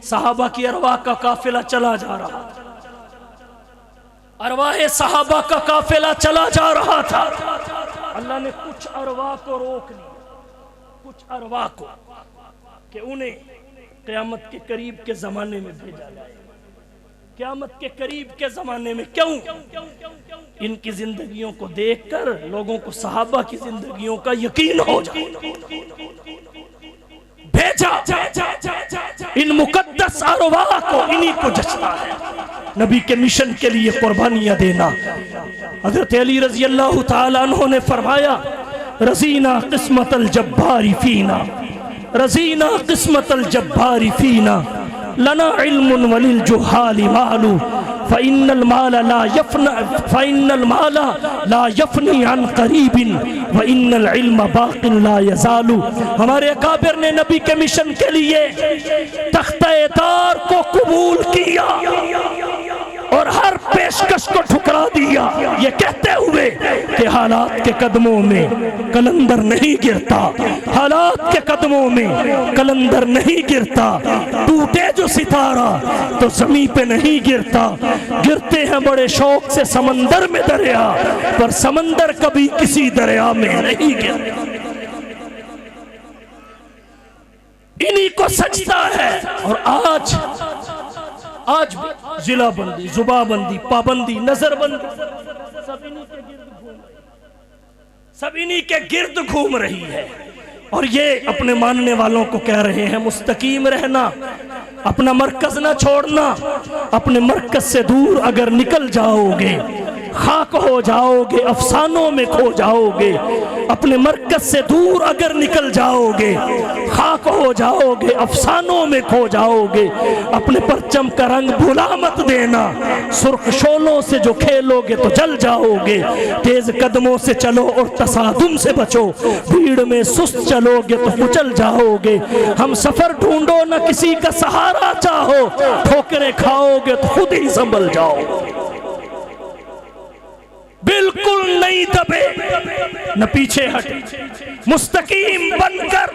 صحابہ کی ارواح کا قافلہ چلا جا رہا تھا. ارواح صحابہ کا قافلہ چلا جا رہا تھا. اللہ نے کچھ ارواح کو روک لیا کچھ ارواح کو کہ انہیں قیامت کے قریب کے زمانے میں بھیجا جائے. قیامت کے قریب کے زمانے میں کیوں؟ ان کی زندگیوں کو دیکھ کر لوگوں کو صحابہ کی زندگیوں کا یقین ہو جائے. بھیجا ان مقدس ارواح کو انہی کو جچتا ہے. نبی کے مشن کے لیے قربانیاں دینا. حضرت علی رضی اللہ تعالیٰ عنہ نے فرمایا رضینا قسمت الجبار فینا رضینا قسمت الجبار فینا لنا علم وللجہال مال فإن المال لا يفني عن قریب وإن العلم باق لا يزال. ہمارے اکابر نے نبی کے مشن کے لیے تختہ دار کو قبول کیا اور ہر پیشکش کو ٹھکرا دیا یہ کہتے ہوئے کہ حالات کے قدموں میں کلندر نہیں گرتا. حالات کے قدموں میں کلندر نہیں گرتا. ٹوٹے جو ستارہ تو زمین پہ نہیں گرتا. گرتے ہیں بڑے شوق سے سمندر میں دریا پر سمندر کبھی کسی دریا میں نہیں گرتا. انہی کو سجدہ ہے. اور آج بھی ضلع بندی زبا بندی پابندی نظر بندی سب انہی کے گرد گھوم رہی ہے. اور یہ اپنے ماننے والوں کو کہہ رہے ہیں مستقیم رہنا اپنا مرکز نہ چھوڑنا. اپنے مرکز سے دور اگر نکل جاؤ گے خاک ہو جاؤ گے افسانوں میں کھو جاؤ گے. اپنے مرکز سے دور اگر نکل جاؤ گے خاک ہو جاؤ گے افسانوں میں کھو جاؤ گے. اپنے پرچم کا رنگ بھلا مت دینا. سرخ شولوں سے جو کھیلو گے تو جل جاؤ گے. تیز قدموں سے چلو اور تصادم سے بچو. بھیڑ میں سست چلو گے تو کچل جاؤ گے. ہم سفر ڈھونڈو نہ کسی کا سہارا چاہو. ٹھوکریں کھاؤ گے تو خود ہی سنبھل جاؤ. بالکل نہیں دبے نہ پیچھے ہٹے مستقیم بن کر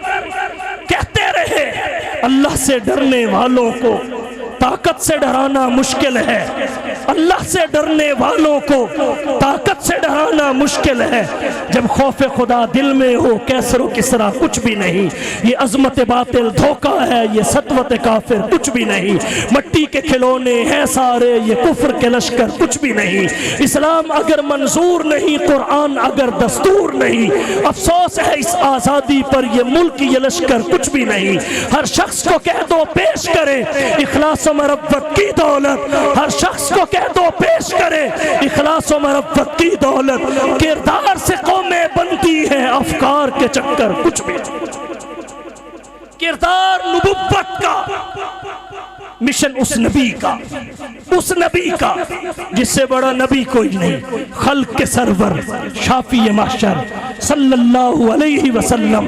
کہتے رہے. اللہ سے ڈرنے والوں کو طاقت سے ڈرانا مشکل ہے. اللہ سے ڈرنے والوں کو طاقت سے ڈرانا مشکل ہے. جب خوف خدا دل میں ہو کیسر و کسرا کچھ بھی نہیں. یہ عظمت باطل دھوکہ ہے یہ سطوت کافر کچھ بھی نہیں. مٹی کے کھلونے ہیں سارے یہ کفر کے لشکر کچھ بھی نہیں. اسلام اگر منظور نہیں قرآن اگر دستور نہیں. افسوس ہے اس آزادی پر یہ ملک یہ لشکر کچھ بھی نہیں. ہر شخص کو کہہ دو پیش کرے اخلاص و مربت کی دولت. ہر شخص کو کہہ دو پیش کرے اخلاص و مربت کی دولت. کردار سے قومیں بنتی ہیں افکار کے چکر کچھ بھی. کردار نبوت کا مشن اس نبی کا جس سے بڑا نبی کوئی نہیں. خلق کے سرور شافی محشر صلی اللہ علیہ وسلم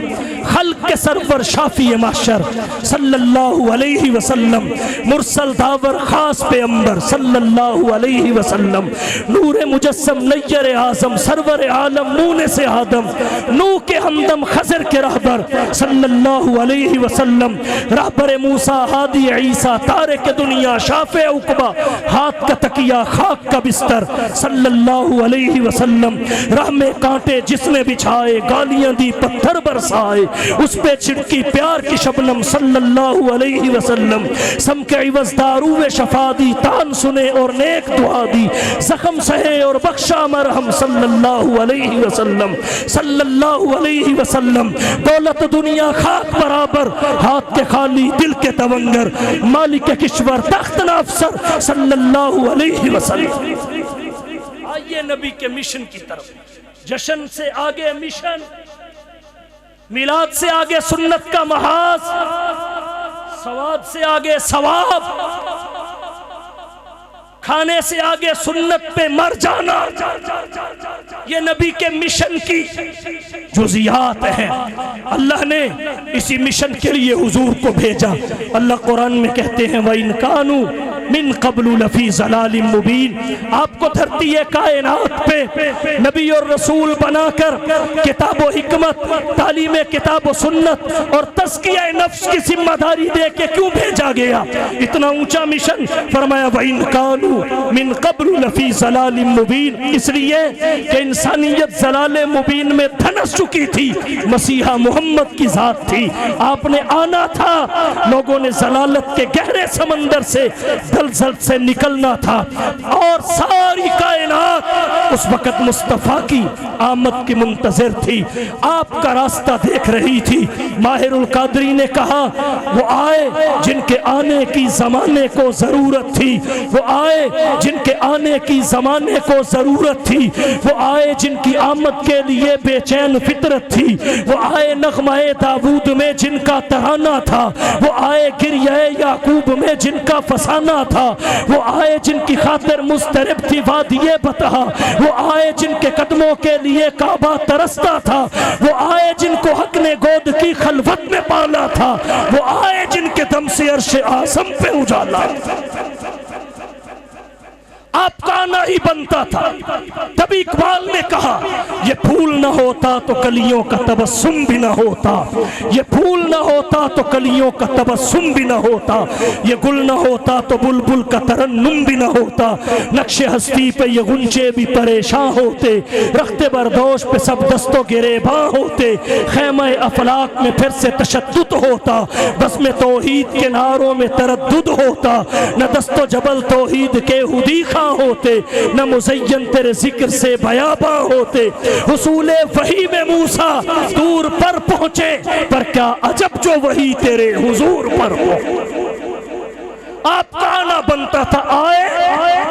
خلق خلق کے سرور شافی محشر صلی اللہ علیہ وسلم، مرسل داور خاص پیغمبر صلی اللہ علیہ وسلم، نور مجسم نیر اعظم سرور عالم مونس آدم، نوح کے ہمدم خضر کے رہبر صلی اللہ علیہ وسلم، رہبر موسیٰ ہادی عیسیٰ تارک دنیا شافع عقبہ ہاتھ کا تکیہ خاک کا بستر صلی اللہ علیہ وسلم، راہ میں کانٹے جس نے بچھائے گالیاں دی پتھر برسائے اس پہ چھڑکی پیار کی شبنم صلی اللہ علیہ وسلم، سم کے عوض دارو شفا دی تان سنے اور نیک دعا دی زخم سہے اور بخشا مرہم صلی اللہ علیہ وسلم صلی اللہ علیہ وسلم، دولت دنیا خاک برابر ہاتھ کے خالی دل کے تونگر مالک کشور تخت افسر صلی اللہ علیہ وسلم۔ آئیے نبی کے مشن کی طرف، جشن سے آگے مشن، میلاد سے آگے سنت کا محاذ، سواد سے آگے ثواب، کھانے سے آگے سنت پہ مر جانا، یہ نبی کے مشن کی جزیات ہیں۔ اللہ نے اسی مشن کے لیے حضور کو بھیجا۔ اللہ قرآن میں کہتے ہیں وَإِن كَانُوا من قبل لفی ضلال مبین، آپ کو دھرتی کائنات پہ نبی اور رسول بنا کر کتاب و حکمت، تعلیم کتاب و سنت اور تزکیہ نفس کی ذمہ داری دے کے کیوں بھیجا گیا؟ اتنا اونچا مشن، فرمایا وَإِن كَانُوا من قبل لفی ضلال مبین، اس لیے کہ انسانیت ضلال مبین میں دھنس چکی تھی، مسیحا محمد کی ذات تھی، آپ نے آنا تھا، لوگوں نے ضلالت کے گہرے سمندر سے زلزل سے نکلنا تھا، اور ساری کائنات اس وقت مصطفیٰ کی آمد کی منتظر تھی، آپ کا راستہ دیکھ رہی تھی۔ ماہر القادری نے کہا وہ آئے جن کے آنے کی زمانے کو ضرورت تھی، وہ آئے جن کے آنے کی زمانے کو ضرورت تھی، وہ آئے جن کی آمد کے لیے بے چین فطرت تھی، وہ آئے نغمہ داود میں جن کا ترانہ تھا، وہ آئے گریہ یعقوب میں جن کا فسانہ تھا، وہ آئے جن کی خاطر مضطرب تھی وادی بطحا، وہ آئے جن کے قدموں کے لیے کعبہ ترستا تھا، وہ آئے جن کو حق نے گود کی خلوت میں پالا تھا، وہ آئے جن کے دم سے عرش اعظم پہ اجالا۔ آپ کا آنا ہی بنتا تھا۔ تبھی اقبال نے کہا یہ پھول نہ ہوتا تو کلیوں کا تبسم بھی نہ ہوتا، یہ پھول نہ ہوتا تو کلیوں کا تبسم بھی نہ ہوتا، یہ گل نہ ہوتا تو بلبل کا ترنم بھی نہ ہوتا، نقش ہستی پہ یہ غنچے بھی پریشان ہوتے، رخت بردوش پہ سب دست و گریباں ہوتے، خیمہ افلاک میں پھر سے تشدد ہوتا، بس میں توحید کے نعروں میں تردد ہوتا، نہ دست و جبل توحید کے ہدی خواہ ہوتے، نہ مزین تیرے ذکر سے بیاباں ہوتے، حصول وحی میں موسیٰ دور پر پہنچے، پر کیا عجب جو وحی تیرے حضور پر ہو۔ آپ کا آنا بنتا تھا، آئے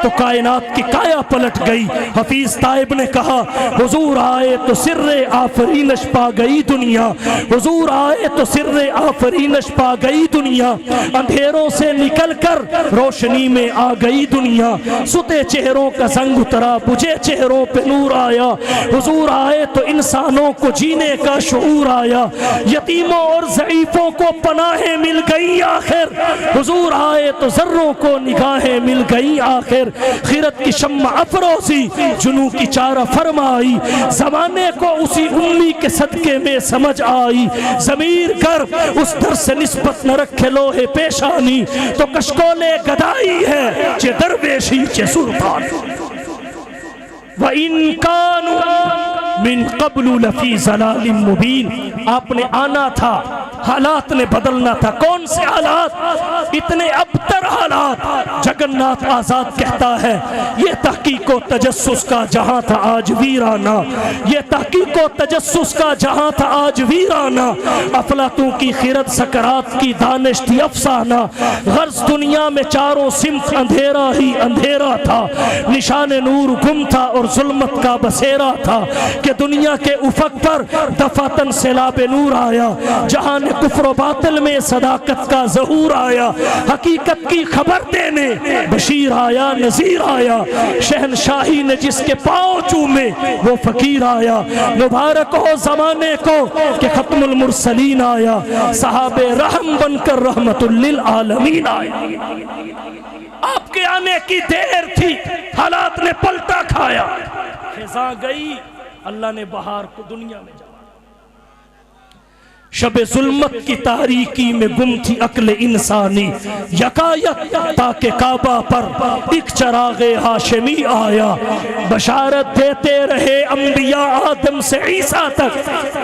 تو کائنات کی کایا پلٹ گئی۔ حفیظ طائب نے کہا حضور آئے تو سر آفرینش پا گئی دنیا، حضور آئے تو سر آفرینش پا گئی دنیا، اندھیروں سے نکل کر روشنی میں آ گئی دنیا، ستے چہروں کا زنگ اترا بجھے چہروں پہ نور آیا، حضور آئے تو انسانوں کو جینے کا شعور آیا، یتیموں اور ضعیفوں کو پناہیں مل گئی آخر، حضور آئے تو ذروں کو نگاہیں مل گئی آخر، خیرت کی شمع افروزی جنوں کی چارہ فرمائی، زمانے کو اسی امی کے صدقے میں سمجھ آئی، ضمیر گر اس در سے نسبت نہ رکھے لوہے پیشانی، تو کشکول گدائی ہے چے درویشی چے سلطان۔ وَإِن كَانُوا مِن قَبْلُ لَفِي ضَلَالٍ مُبِينٍ، آپ نے آنا تھا، حالات نے بدلنا تھا۔ کون سے حالات؟ اتنے ابتر حالات۔ جگنناتھ آزاد کہتا ہے یہ تحقیق و تجسس کا جہاں تھا آج ویرانہ، یہ تحقیق و تجسس کا جہاں تھا آج ویرانہ، افلاطوں کی خیرت سکرات کی دانش تھی افسانہ، غرض دنیا میں چاروں سمت اندھیرا ہی اندھیرا تھا، نشان نور گم تھا اور ظلمت کا بسیرا تھا، کہ دنیا کے افق پر دفاتن سیلاب نور آیا، جہاں کفر و باطل میں صداقت کا ظہور آیا، حقیقت کی خبر دینے بشیر آیا، نذیر آیا، شہنشاہی نے جس کے پاؤں چومے وہ فقیر آیا، مبارک ہو زمانے کو کہ ختم المرسلین آیا، صحاب رحم بن کر رحمت للعالمین آیا۔ آپ کے آنے کی دیر تھی، حالات نے پلٹا کھایا، خزاں گئی، اللہ نے بہار کو دنیا میں جا۔ شب ظلمت کی تاریکی میں گم تھی عقل انسانی، یکایک تاکہ کعبہ پر ایک چراغ ہاشمی آیا، بشارت دیتے رہے انبیاء آدم سے عیسیٰ تک،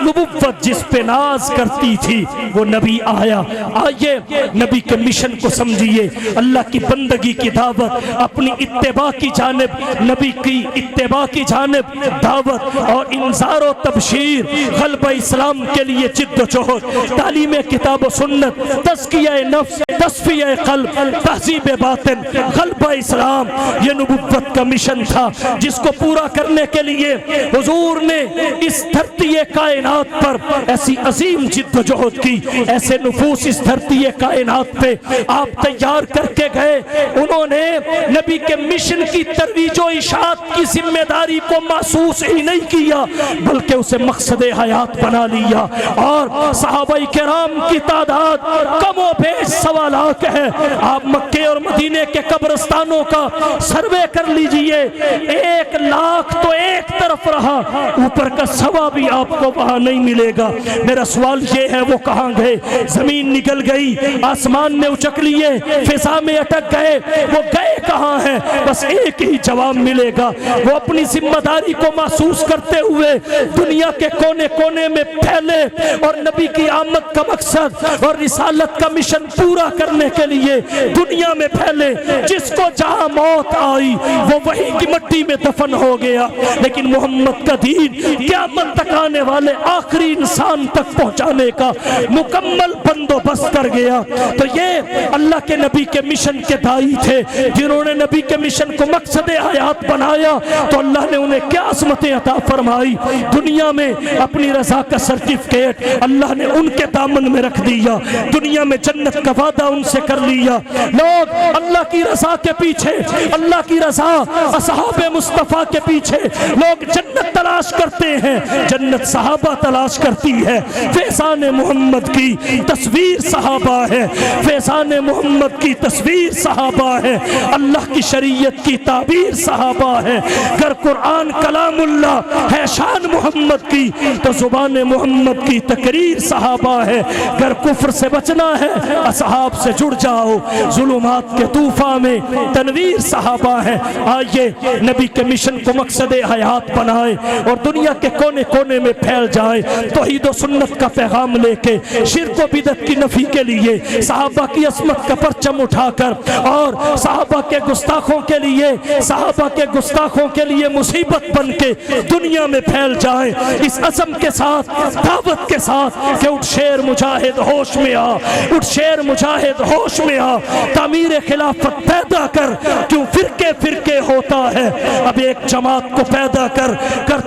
نبوت جس پہ ناز کرتی تھی وہ نبی آیا۔ آئیے نبی کے مشن کو سمجھیے، اللہ کی بندگی کی دعوت، اپنی اتباع کی جانب، نبی کی اتباع کی جانب دعوت اور انذار و تبشیر، غلبہ اسلام کے لیے جد و جہد، تعلیم کتاب و سنت، تزکیہ نفس، تصفیہ قلب، تہذیب باطن، غلبہ اسلام، یہ نبوت کا مشن تھا جس کو پورا کرنے کے لیے حضور نے اس دھرتی کائنات پر ایسی عظیم جد و جہد کی، ایسے نفوس اس دھرتی کائنات پہ آپ تیار کر کے گئے۔ انہوں نے نبی کے مشن کی ترویج و اشاعت کی ذمہ داری کو محسوس ہی نہیں کیا بلکہ اسے مقصد حیات بنا لیا، اور صحابہ کرام کی تعداد کم و بیش 1.25 لاکھ ہے۔ آپ مکے اور مدینے کے قبرستانوں کا سروے کر لیجئے، 1 لاکھ تو ایک طرف رہا، اوپر کا سوا بھی آپ کو وہاں نہیں ملے گا۔ میرا سوال یہ ہے وہ کہاں گئے؟ زمین نکل گئی، آسمان نے اچک لیے، فضا میں اٹک گئے، وہ گئے کہاں ہیں؟ بس ایک ہی جواب ملے گا، وہ اپنی ذمہ داری کو محسوس کرتے ہوئے دنیا کے کونے کونے میں پھیلے اور نبی کی آمد کا مقصد اور رسالت کا مشن پورا کرنے کے لیے دنیا میں پھیلے۔ جس کو جہاں موت آئی وہ وہی کی مٹی میں دفن ہو گیا، لیکن محمد کا دین قیامت تک آنے والے آخری انسان تک پہنچانے کا مکمل بندوبست کر گیا۔ تو یہ اللہ کے نبی کے مشن کے دائی تھے، جنہوں نے نبی کے مشن کو مقصد حیات بنایا تو اللہ نے انہیں کیا عظمتیں عطا فرمائی۔ دنیا میں اپنی رضا کا سرٹیفکیٹ اللہ نے ان کے دامن میں رکھ دیا، دنیا میں جنت کا وعدہ ان سے کر لیا۔ لوگ اللہ کی رضا کے پیچھے، اللہ کی رضا، اصحاب مصطفیٰ کے پیچھے لوگ جنت تلاش کرتے ہیں، جنت صحابہ تلاش کرتی ہے۔ فیضان محمد کی تصویر صحابہ ہے، فیضان محمد کی تصویر صحابہ ہے، اللہ کی شریعت کی تعبیر صحابہ ہے۔ گر قرآن کلام اللہ ہے شان محمد کی تو زبان محمد کی تقریر صحابہ ہے۔ گر کفر سے بچنا ہے اصحاب سے جڑ جاؤ، ظلمات کے طوفان میں تنویر صحابہ ہے۔ آئیے نبی کے مشن کو مقصد حیات بنائے اور دنیا کے کونے کونے میں پھیل جائے، توحید و سنت کا پیغام لے کے، شرک و بدعت کی نفی کے لیے صحابہ کی عظمت کا پرچم اٹھا کر، اور صحابہ کے گستاخوں کے لیے، صحابہ کے گستاخوں کے لیے مصیبت بن کے دنیا میں پھیل جائے، اس عزم کے ساتھ، دعوت کے ساتھ کہ اٹھ شیر مجاہد ہوش میں آ، اٹھ شیر مجاہد ہوش میں آ، تعمیر خلافت پیدا کر، کیوں فرقے فرقے ہوتا ہے، اب ایک جماعت کو پیدا کر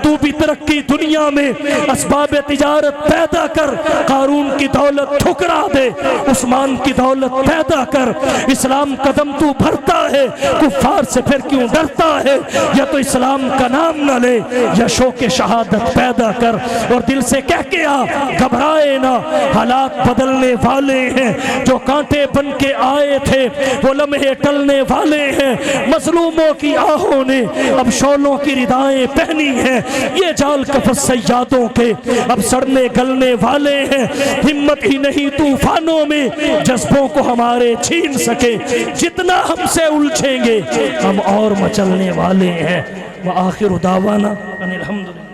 تو بھی ترقی دنیا میں، اسباب تجارت پیدا کر، قارون کی دولت ٹھکرا دے، عثمان کی دولت پیدا کر، اسلام قدم تو بھرتا ہے، کفار سے پھر کیوں ڈرتا ہے، یا تو اسلام کا نام نہ لے یا شوق شہادت پیدا کر، اور دل سے کہہ کے آ، گھبرائے نہ، حالات بدلنے والے ہیں، جو کانٹے بن کے آئے تھے وہ لمحے ٹلنے والے ہیں، مظلوموں کی آہوں نے اب شولوں کی ردائیں پہنی ہیں، یہ جال کفس سیادوں کے اب سڑنے گلنے والے ہیں، ہمت ہی نہیں طوفانوں میں جذبوں کو ہمارے چھین سکے، جتنا ہم سے الجھیں گے ہم اور مچلنے والے ہیں۔ وآخر دعوانا ان الحمدللہ۔